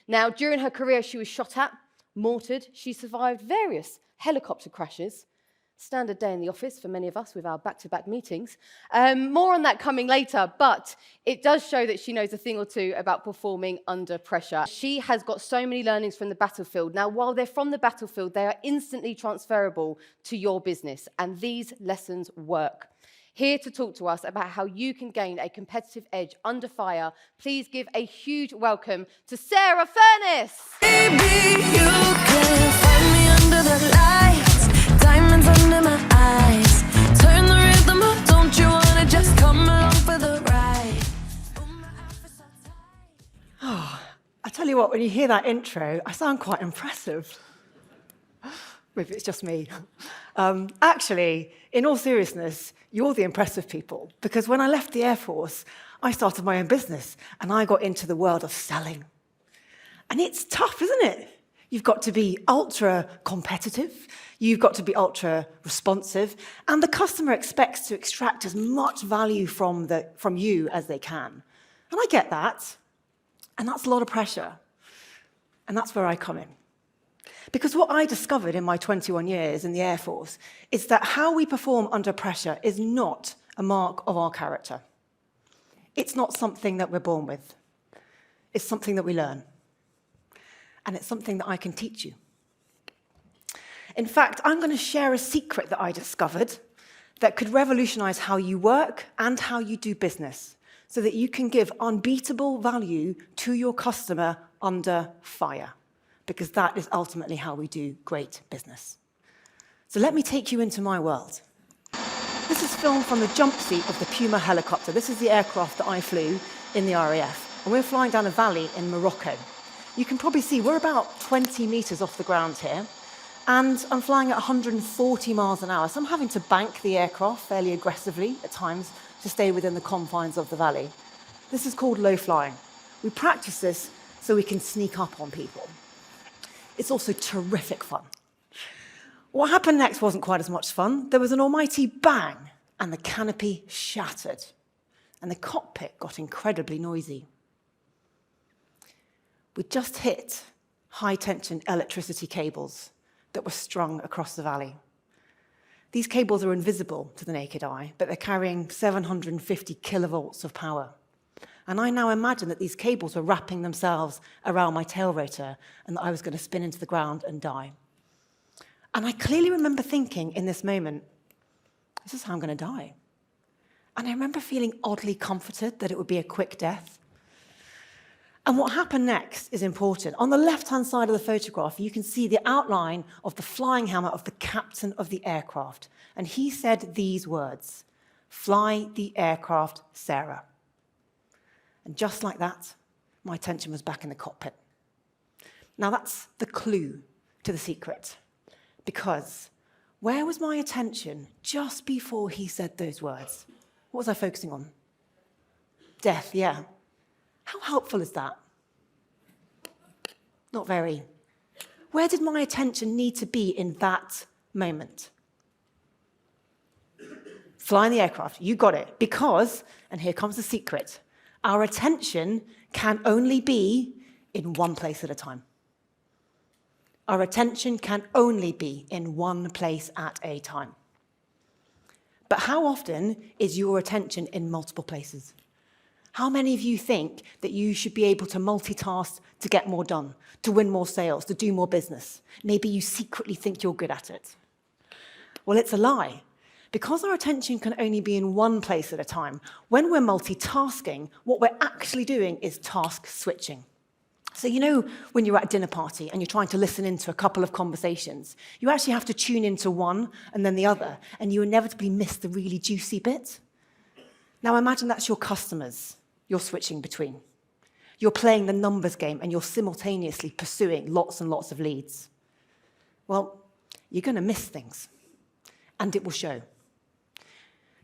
Now, during her career, she was shot at, mortared. She survived various helicopter crashes. Standard day in the office for many of us with our back-to-back meetings. More on that coming later, but it does show that she knows a thing or two about performing under pressure. She has got so many learnings from the battlefield. Now, while they're from the battlefield, they are instantly transferable to your business, and these lessons work. Here to talk to us about how you can gain a competitive edge under fire, please give a huge welcome to Sarah Furness. Baby, you can find me under the lights, diamonds under my eyes. Turn the rhythm up, don't you wanna just come along for the ride? Oh, I tell you what, when you hear that intro, I sound quite impressive. Maybe it's just me. Actually, in all seriousness, you're the impressive people, because when I left the Air Force, I started my own business, and I got into the world of selling. And it's tough, isn't it? You've got to be ultra competitive, you've got to be ultra responsive, and the customer expects to extract as much value from you as they can. And I get that, and that's a lot of pressure. And that's where I come in. Because what I discovered in my 21 years in the Air Force is that how we perform under pressure is not a mark of our character. It's not something that we're born with. It's something that we learn. And it's something that I can teach you. In fact, I'm going to share a secret that I discovered that could revolutionize how you work and how you do business so that you can give unbeatable value to your customer under fire, because that is ultimately how we do great business. So let me take you into my world. This is filmed from the jump seat of the Puma helicopter. This is the aircraft that I flew in the RAF, and we're flying down a valley in Morocco. You can probably see we're about 20 meters off the ground here, and I'm flying at 140 miles an hour, so I'm having to bank the aircraft fairly aggressively at times to stay within the confines of the valley. This is called low flying. We practice this so we can sneak up on people. It's also terrific fun. What happened next wasn't quite as much fun. There was an almighty bang, and the canopy shattered, and the cockpit got incredibly noisy. We'd just hit high-tension electricity cables that were strung across the valley. These cables are invisible to the naked eye, but they're carrying 750 kilovolts of power. And I now imagine that these cables were wrapping themselves around my tail rotor and that I was going to spin into the ground and die. And I clearly remember thinking in this moment, this is how I'm going to die. And I remember feeling oddly comforted that it would be a quick death. And what happened next is important. On the left-hand side of the photograph, you can see the outline of the flying helmet of the captain of the aircraft. And he said these words, "Fly the aircraft, Sarah." And just like that, my attention was back in the cockpit. Now that's the clue to the secret. Because where was my attention just before he said those words? What was I focusing on? Death, yeah. How helpful is that? Not very. Where did my attention need to be in that moment? Flying the aircraft, you got it. Because, and here comes the secret, our attention can only be in one place at a time. Our attention can only be in one place at a time. But how often is your attention in multiple places? How many of you think that you should be able to multitask to get more done, to win more sales, to do more business? Maybe you secretly think you're good at it. Well, it's a lie. Because our attention can only be in one place at a time, when we're multitasking, what we're actually doing is task switching. So you know when you're at a dinner party and you're trying to listen into a couple of conversations, you actually have to tune into one and then the other, and you inevitably miss the really juicy bit. Now imagine that's your customers you're switching between. You're playing the numbers game and you're simultaneously pursuing lots and lots of leads. Well, you're going to miss things, and it will show.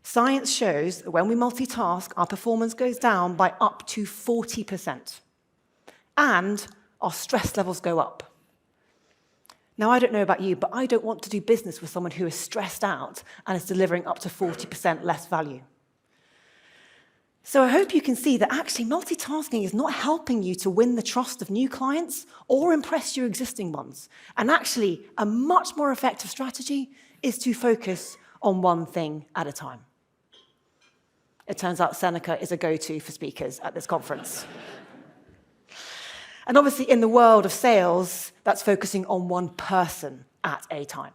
Science shows that when we multitask, our performance goes down by up to 40%, and our stress levels go up. Now, I don't know about you, but I don't want to do business with someone who is stressed out and is delivering up to 40% less value. So I hope you can see that actually multitasking is not helping you to win the trust of new clients or impress your existing ones. And actually, a much more effective strategy is to focus on one thing at a time. It turns out Seneca is a go-to for speakers at this conference. And obviously, in the world of sales, that's focusing on one person at a time.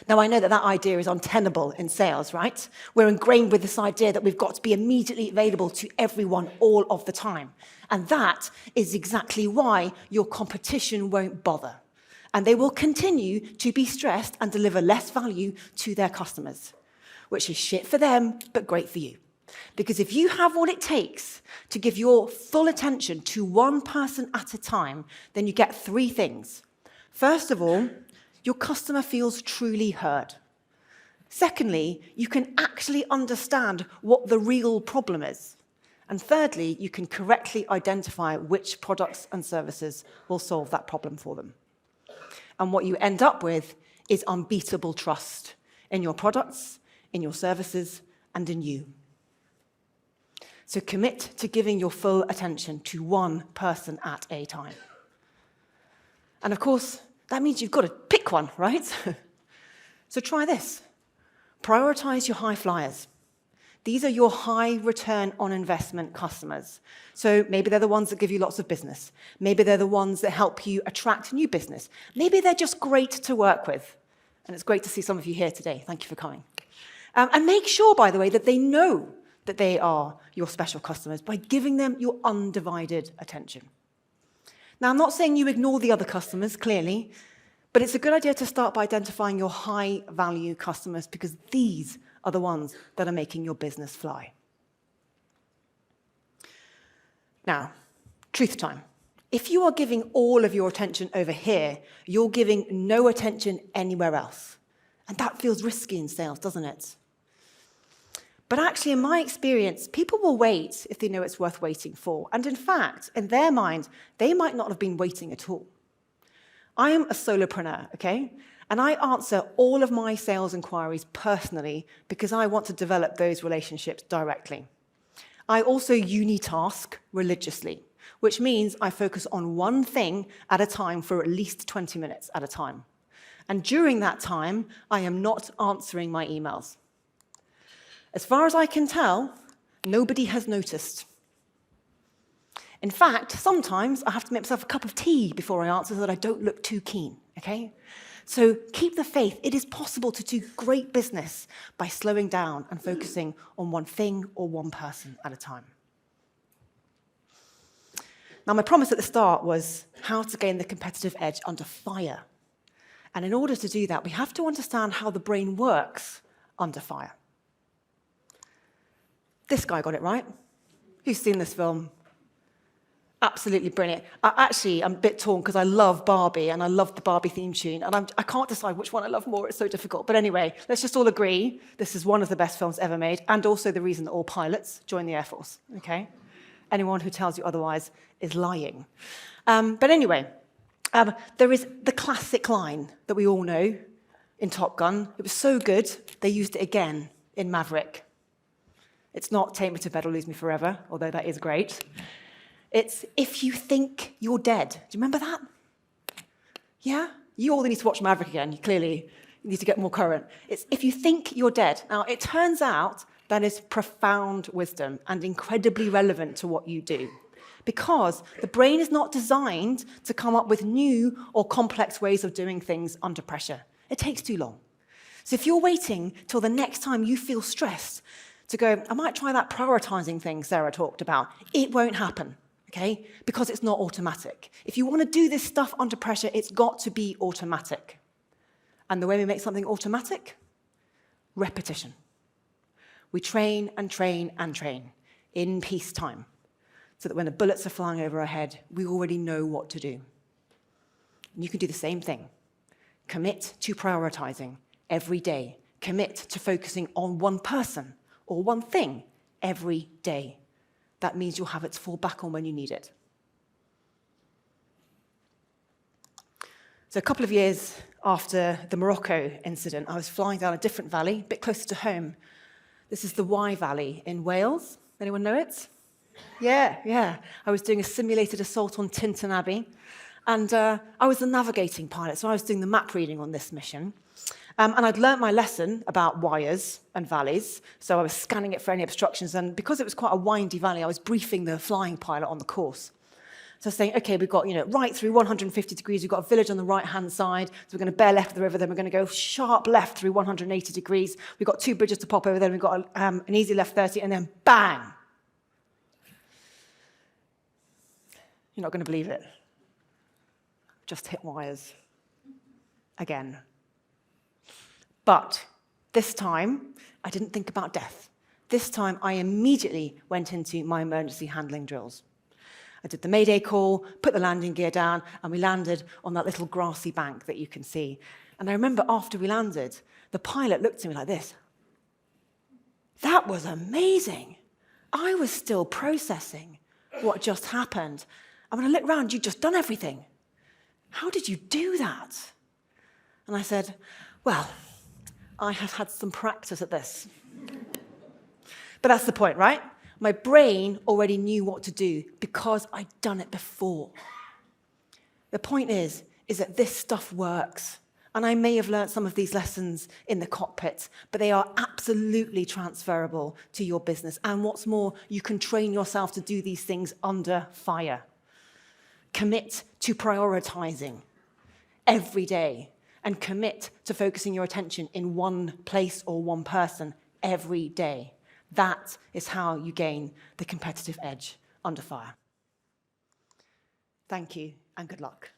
Now, I know that that idea is untenable in sales, right? We're ingrained with this idea that we've got to be immediately available to everyone all of the time. And that is exactly why your competition won't bother. And they will continue to be stressed and deliver less value to their customers, which is shit for them, but great for you. Because if you have what it takes to give your full attention to one person at a time, then you get three things. First of all, your customer feels truly heard. Secondly, you can actually understand what the real problem is. And thirdly, you can correctly identify which products and services will solve that problem for them. And what you end up with is unbeatable trust in your products, in your services, and in you. So commit to giving your full attention to one person at a time. And of course, that means you've got to pick one, right? So try this. Prioritize your high flyers. These are your high return on investment customers. So maybe they're the ones that give you lots of business. Maybe they're the ones that help you attract new business. Maybe they're just great to work with. And it's great to see some of you here today. Thank you for coming. And make sure, by the way, that they know that they are your special customers by giving them your undivided attention. Now, I'm not saying you ignore the other customers, clearly, but it's a good idea to start by identifying your high-value customers because these are the ones that are making your business fly. Now, truth time. If you are giving all of your attention over here, you're giving no attention anywhere else. And that feels risky in sales, doesn't it? But actually, in my experience, people will wait if they know it's worth waiting for. And in fact, in their mind, they might not have been waiting at all. I am a solopreneur, okay? And I answer all of my sales inquiries personally because I want to develop those relationships directly. I also unitask religiously, which means I focus on one thing at a time for at least 20 minutes at a time. And during that time, I am not answering my emails. As far as I can tell, nobody has noticed. In fact, sometimes I have to make myself a cup of tea before I answer so that I don't look too keen, okay? So keep the faith. It is possible to do great business by slowing down and focusing on one thing or one person at a time. Now, my promise at the start was how to gain the competitive edge under fire. And in order to do that, we have to understand how the brain works under fire. This guy got it right. Who's seen this film? Absolutely brilliant. I'm a bit torn because I love Barbie and I love the Barbie theme tune. And I can't decide which one I love more. It's so difficult. But anyway, let's just all agree this is one of the best films ever made and also the reason that all pilots join the Air Force, okay? Anyone who tells you otherwise is lying. But anyway, there is the classic line that we all know in Top Gun. It was so good, they used it again in Maverick. It's not Take Me to Bed or Lose Me Forever, although that is great. It's if you think you're dead. Do you remember that? Yeah? You all need to watch Maverick again. You clearly need to get more current. It's if you think you're dead. Now, it turns out that is profound wisdom and incredibly relevant to what you do. Because the brain is not designed to come up with new or complex ways of doing things under pressure. It takes too long. So if you're waiting till the next time you feel stressed to go, I might try that prioritizing thing Sarah talked about, it won't happen, okay? Because it's not automatic. If you want to do this stuff under pressure, it's got to be automatic. And the way we make something automatic? Repetition. We train and train and train in peacetime so that when the bullets are flying over our head, we already know what to do. And you can do the same thing. Commit to prioritizing every day. Commit to focusing on one person or one thing every day. That means you'll have it to fall back on when you need it. So a couple of years after the Morocco incident, I was flying down a different valley, a bit closer to home. This is the Wye Valley in Wales. Anyone know it? Yeah. I was doing a simulated assault on Tinton Abbey, and I was the navigating pilot, so I was doing the map reading on this mission. And I'd learnt my lesson about wires and valleys, so I was scanning it for any obstructions, and because it was quite a windy valley, I was briefing the flying pilot on the course. So I was saying, okay, we've got, right through 150 degrees, we've got a village on the right-hand side, so we're going to bear left of the river, then we're going to go sharp left through 180 degrees, we've got 2 bridges to pop over, then we've got an easy left 30, and then bang! You're not going to believe it. Just hit wires. Again. But this time, I didn't think about death. This time, I immediately went into my emergency handling drills. I did the Mayday call, put the landing gear down, and we landed on that little grassy bank that you can see. And I remember after we landed, the pilot looked at me like this. That was amazing. I was still processing what just happened. And when I looked around, you'd just done everything. How did you do that? And I said, well, I have had some practice at this. But that's the point, right? My brain already knew what to do because I'd done it before. The point is that this stuff works. And I may have learned some of these lessons in the cockpit, but they are absolutely transferable to your business. And what's more, you can train yourself to do these things under fire. Commit to prioritizing every day and commit to focusing your attention in one place or one person every day. That is how you gain the competitive edge under fire. Thank you and good luck.